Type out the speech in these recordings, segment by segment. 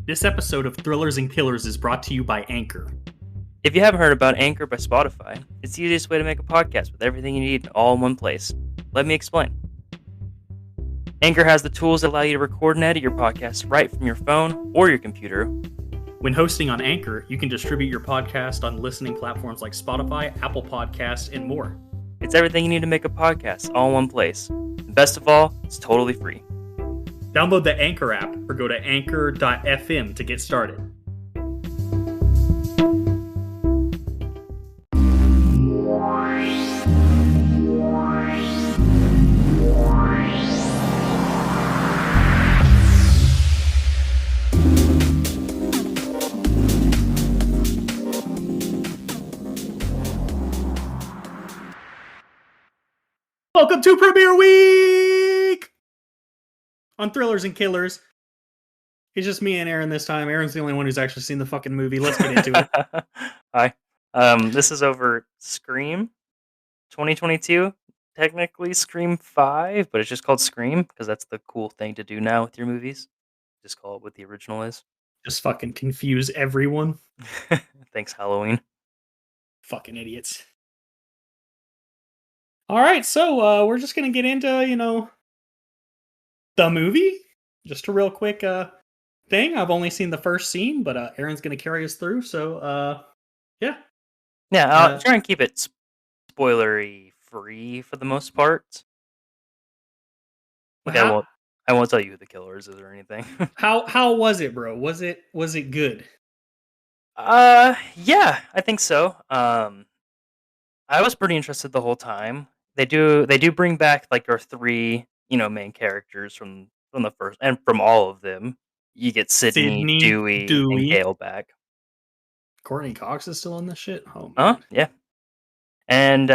This episode of Thrillers and Killers is brought to you by Anchor. If you haven't heard about Anchor by Spotify, it's the easiest way to make a podcast with everything you need all in one place. Let me explain. Anchor has the tools that allow you to record and edit your podcast right from your phone or your computer. When hosting on Anchor, you can distribute your podcast on listening platforms like Spotify, Apple Podcasts, and more. It's everything you need to make a podcast all in one place. And best of all, it's totally free. Download the Anchor app or go to anchor.fm to get started. Welcome to Premiere Week on Thrillers and Killers. It's just me and Aren this time. Aren's the only one who's actually seen the fucking movie. Let's get into it. Hi. This is over Scream 2022. Technically Scream 5, but it's just called Scream because that's the cool thing to do now with your movies. Just call it what the original is. Just fucking confuse everyone. Thanks, Halloween. Fucking idiots. All right, so we're just gonna get into, the movie. Just a real quick thing. I've only seen the first scene, but Aren's gonna carry us through. So yeah. Yeah, I'll try and keep it spoilery free for the most part. Like I won't tell you who the killer is or anything. How was it, bro? Was it good? Yeah, I think so. I was pretty interested the whole time. They do bring back like our three, main characters from the first and from all of them. You get Sydney, Dewey, and Gale back. Courtney Cox is still on this shit? Oh man. Yeah. And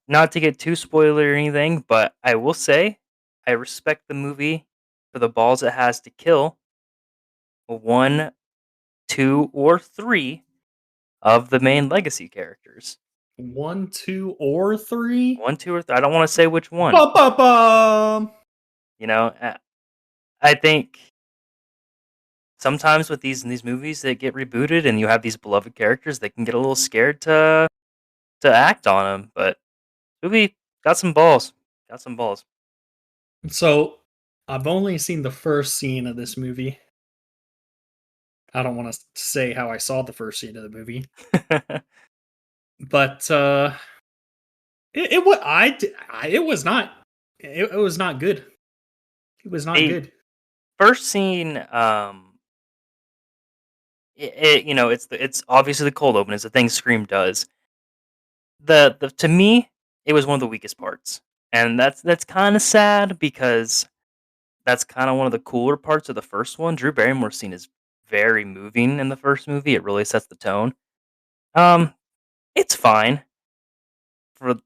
not to get too spoiler or anything, but I will say I respect the movie for the balls it has to kill 1, 2, or 3 of the main legacy characters. 1, 2, or 3? 1, 2, or 3. I don't want to say which one. Ba-ba-ba! I think sometimes with these movies that get rebooted and you have these beloved characters, they can get a little scared to act on them. But movie got some balls. So I've only seen the first scene of this movie. I don't want to say how I saw the first scene of the movie. But it was not good. It was not good. First scene, it's obviously the cold open. It's the thing Scream does. To me, it was one of the weakest parts, and that's kind of sad because that's kind of one of the cooler parts of the first one. Drew Barrymore's scene is very moving in the first movie. It really sets the tone. It's fine for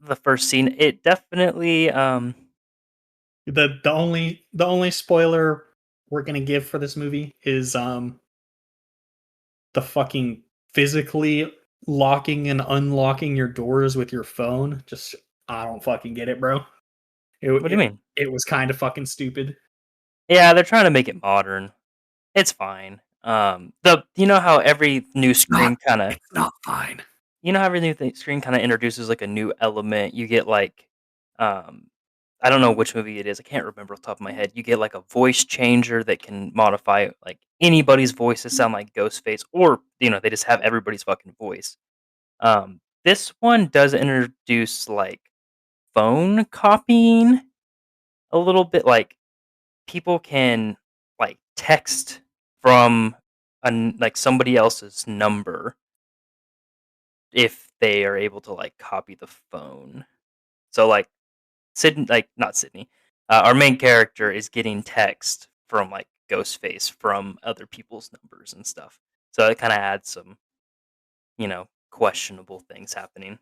the first scene. It definitely the only spoiler we're gonna give for this movie is the fucking physically locking and unlocking your doors with your phone. Just I don't fucking get it, bro. What do you mean? It was kind of fucking stupid. Yeah, they're trying to make it modern. It's fine. How every new Scream kind of it's not fine. You know how every new Scream kind of introduces like a new element. You get like, I don't know which movie it is. I can't remember off the top of my head. You get like a voice changer that can modify like anybody's voice to sound like Ghostface, or they just have everybody's fucking voice. This one does introduce like phone copying a little bit. Like people can like text from like somebody else's number if they are able to like copy the phone. So like not Sydney, our main character is getting text from like Ghostface from other people's numbers and stuff. So it kind of adds some, questionable things happening.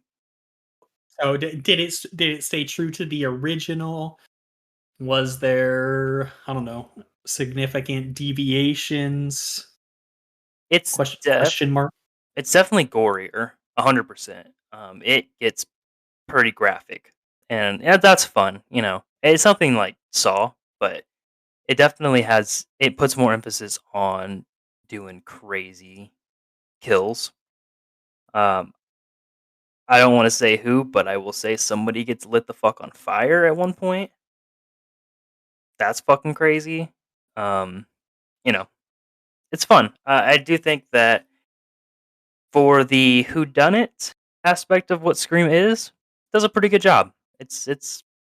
So did it stay true to the original? Was there, I don't know, significant deviations? It's question mark. It's definitely gorier, 100%. It gets pretty graphic, and that's fun. It's something like Saw, but it definitely puts more emphasis on doing crazy kills. Um, I don't want to say who, but I will say somebody gets lit the fuck on fire at one point. That's fucking crazy. Um, you know, it's fun. I do think that for the whodunit aspect of what Scream is, does a pretty good job. It's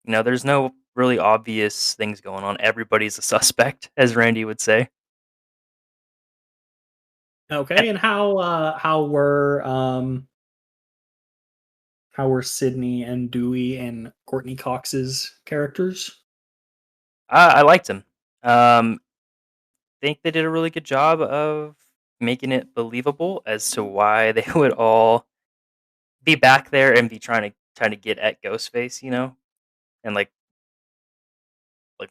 there's no really obvious things going on. Everybody's a suspect, as Randy would say. And Okay, and how were Sydney and Dewey and Courtney Cox's characters? I liked him. Um, think they did a really good job of making it believable as to why they would all be back there and be trying to get at Ghostface, and like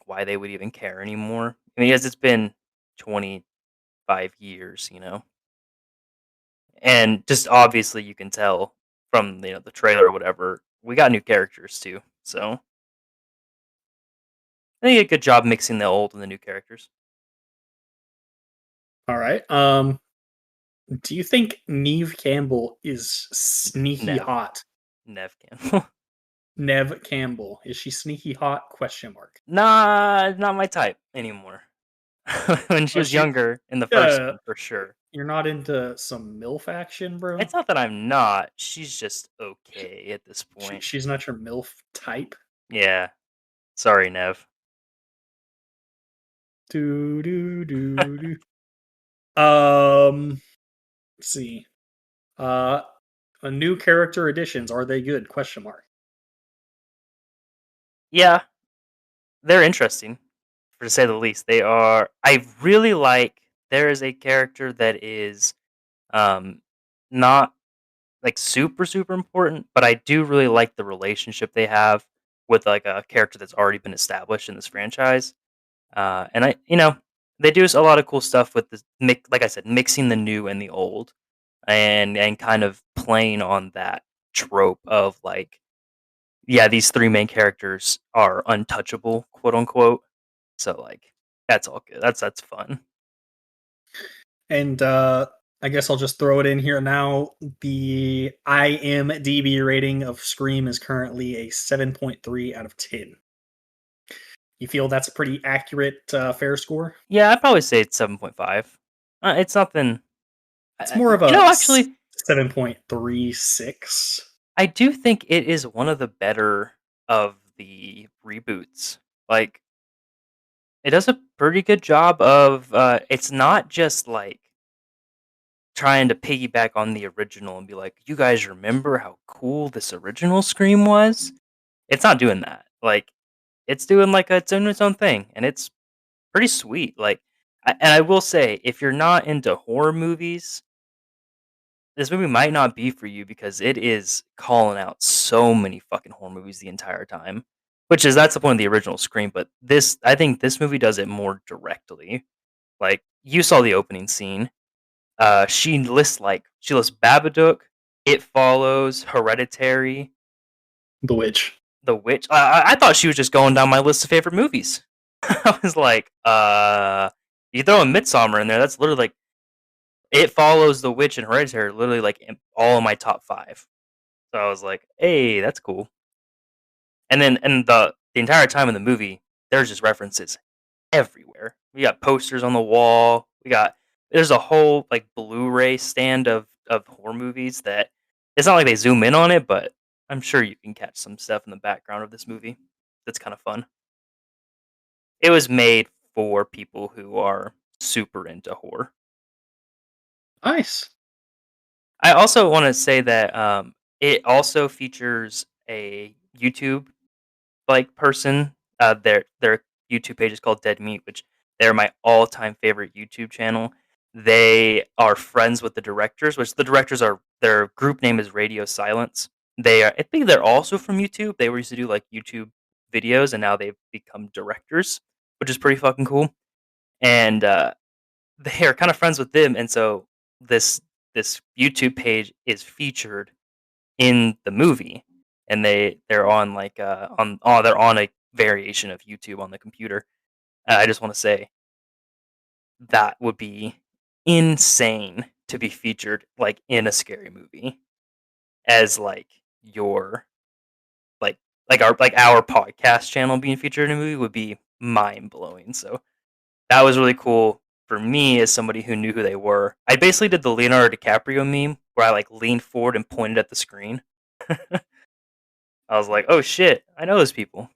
why they would even care anymore. I mean, because it's been 25 years, and just obviously you can tell from the trailer or whatever. We got new characters too, so I think a good job mixing the old and the new characters. All right. Do you think Neve Campbell is sneaky Nev, hot? Nev Campbell. Nev Campbell, is she sneaky hot? Question mark. Nah, not my type anymore. When she Oh, was she. younger in the first Uh, one, for sure. you're not into some MILF action, bro. It's not that I'm not. She's just okay at this point. She's not your MILF type. Yeah. Sorry, Nev. Do do do do. Let's see. Uh, a new character additions. Are they good? Question mark. Yeah, they're interesting, for to say the least. They are. I really like. There is a character that is um not like super super important, but I do really like the relationship they have with like a character that's already been established in this franchise. And they do a lot of cool stuff with this, like I said, mixing the new and the old, and kind of playing on that trope of like, yeah, these three main characters are untouchable, quote unquote. So like, that's all good. That's fun. And I guess I'll just throw it in here now. The IMDb rating of Scream is currently a 7.3 out of 10. You feel that's a pretty accurate, fair score? Yeah, I'd probably say it's 7.5. It's nothing. It's more of a Actually, 7.36. I do think it is one of the better of the reboots. Like, it does a pretty good job of, it's not just, like, trying to piggyback on the original and be like, "You guys remember how cool this original Scream was?" It's not doing that. Like, it's doing, like, its own thing, and it's pretty sweet. Like, I will say, if you're not into horror movies, this movie might not be for you because it is calling out so many fucking horror movies the entire time, that's the point of the original Scream, but I think this movie does it more directly. Like, you saw the opening scene. She lists Babadook, It Follows, Hereditary, The Witch. The Witch. I thought she was just going down my list of favorite movies. I was like, you throw a Midsummer in there, that's literally like It Follows, The Witch, and Hereditary are literally like all of my top 5. So I was like, hey, that's cool. And then and the entire time in the movie, there's just references everywhere. We got posters on the wall. There's a whole like Blu-ray stand of horror movies that it's not like they zoom in on it, but I'm sure you can catch some stuff in the background of this movie. That's kind of fun. It was made for people who are super into horror. Nice. I also want to say that it also features a YouTube like person. Their YouTube page is called Dead Meat, which they're my all-time favorite YouTube channel. They are friends with the directors, which the directors are their group name is Radio Silence. I think they're also from YouTube. They were used to do like YouTube videos and now they've become directors, which is pretty fucking cool. And they are kind of friends with them, and so this this YouTube page is featured in the movie, and they're on like they're on a variation of YouTube on the computer. I just want to say that would be insane to be featured like in a scary movie as like your like our podcast channel being featured in a movie would be mind blowing. So that was really cool for me as somebody who knew who they were. I basically did the Leonardo DiCaprio meme where I like leaned forward and pointed at the screen. I was like, "Oh shit, I know those people."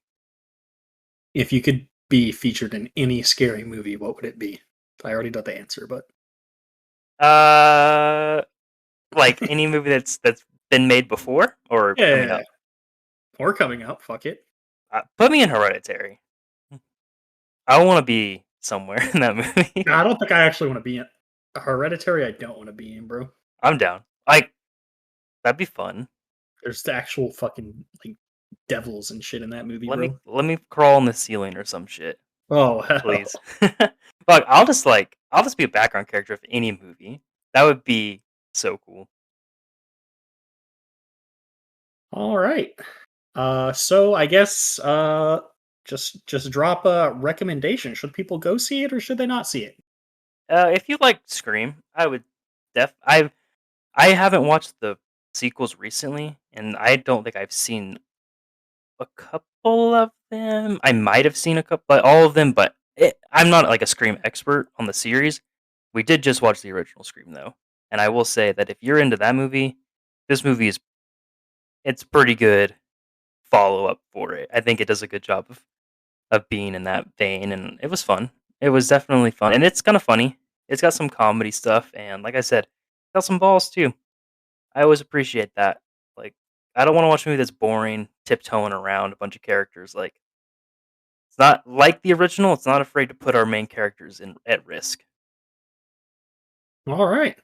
If you could be featured in any scary movie, what would it be? I already know the answer, but Uh, like any movie that's been made before or yeah, coming yeah, up. yeah. Or coming up. Fuck it. Put me in Hereditary. I want to be somewhere in that movie. No, I don't think I actually want to be in Hereditary. I don't want to be in, bro. I'm down. Like that'd be fun. There's the actual fucking like devils and shit in that movie, Let me bro. let me crawl on the ceiling or some shit, Oh hell. please. Look, I'll just be a background character of any movie. That would be so cool. All right. So I guess just drop a recommendation. Should people go see it or should they not see it? If you like Scream, I would I haven't watched the sequels recently, and I don't think I've seen a couple of them. I might have seen a couple, but all of them. But I'm not like a Scream expert on the series. We did just watch the original Scream though, and I will say that if you're into that movie, this movie is it's pretty good follow up for it. I think it does a good job of being in that vein, and it was fun. It was definitely fun, and it's kind of funny. It's got some comedy stuff, and like I said, it's got some balls too. I always appreciate that. Like, I don't want to watch a movie that's boring, tiptoeing around a bunch of characters. Like, it's not like the original. It's not afraid to put our main characters in at risk. All right.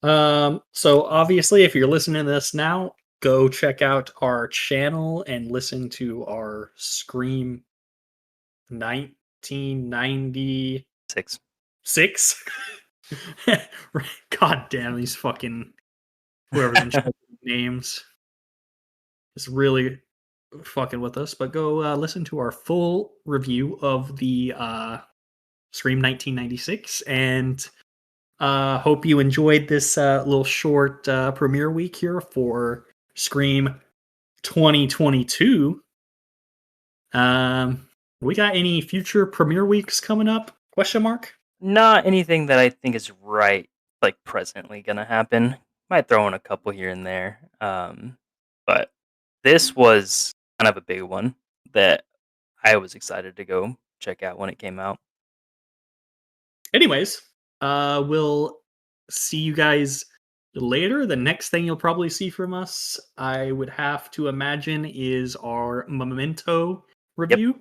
So obviously, if you're listening to this now, go check out our channel and listen to our Scream 1996. 6. God damn these fucking whoever's in charge of names is really fucking with us. But go listen to our full review of the Scream 1996 and hope you enjoyed this little short premiere week here for Scream 2022. We got any future premiere weeks coming up? Question mark. Not anything that I think is right, like presently gonna happen. Might throw in a couple here and there. But this was kind of a big one that I was excited to go check out when it came out. Anyways, we'll see you guys later. The next thing you'll probably see from us, I would have to imagine, is our Memento Yep. review.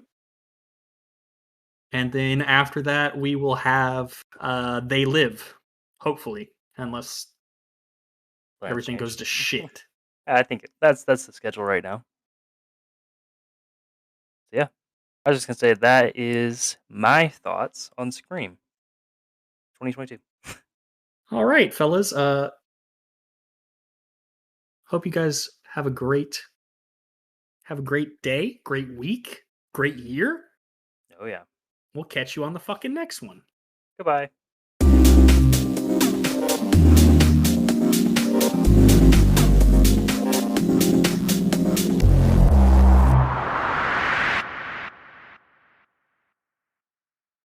And then after that, we will have They Live, hopefully, unless Plans everything change. goes to shit. I think that's the schedule right now. So yeah, I was just gonna say that is my thoughts on Scream 2022. All right, fellas. Hope you guys have a great day, great week, great year. Oh yeah. We'll catch you on the fucking next one. Goodbye.